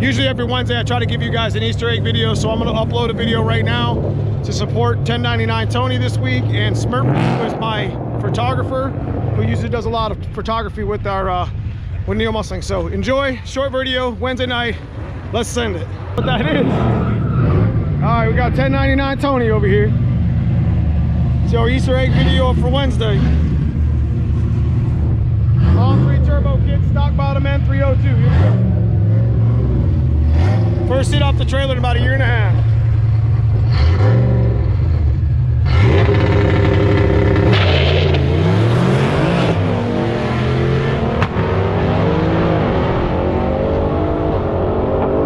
Usually every Wednesday I try to give you guys an Easter egg video, so I'm gonna upload a video right now to support 1099 Tony this week, and Smurf, who is my photographer, who usually does a lot of photography with our with Neomustangs. So enjoy, short video, Wednesday night. Let's send it. What that is. All right, we got 1099 Tony over here. It's our Easter egg video for Wednesday. On3 turbo kit, stock bottom end 302. Here we go. First hit off the trailer in about a year and a half.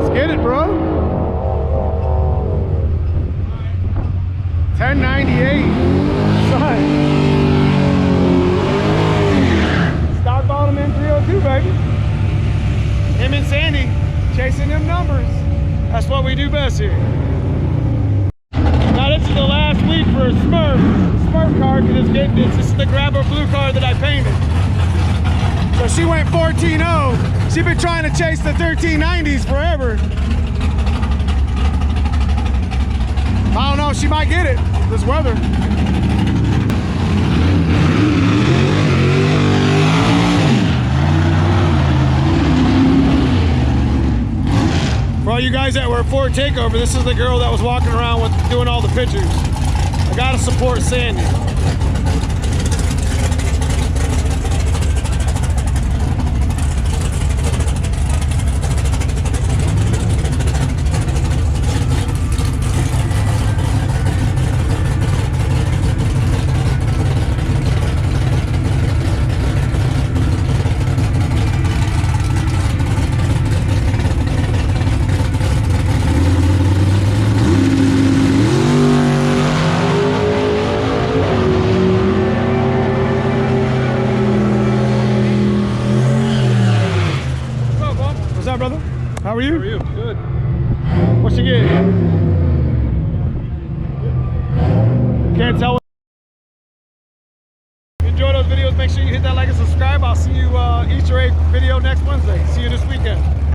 Let's get it, bro. 1098. Son. Stock bottom end 302, baby. Him and Sandy chasing them numbers. That's what we do best here. Now this is the last week for a Smurf car, because this is the grabber blue car that I painted. So she went 14.0. She's been trying to chase the 1390s forever. I don't know, she might get it, this weather. For all you guys that were at Ford Takeover, this is the girl that was walking around with doing all the pictures. I gotta support Sandy. Brother, how are you? How are you? Good. What's she get? Can't tell. If you enjoy those videos, make sure you hit that like and subscribe. I'll see you Easter egg video next Wednesday. See you this weekend.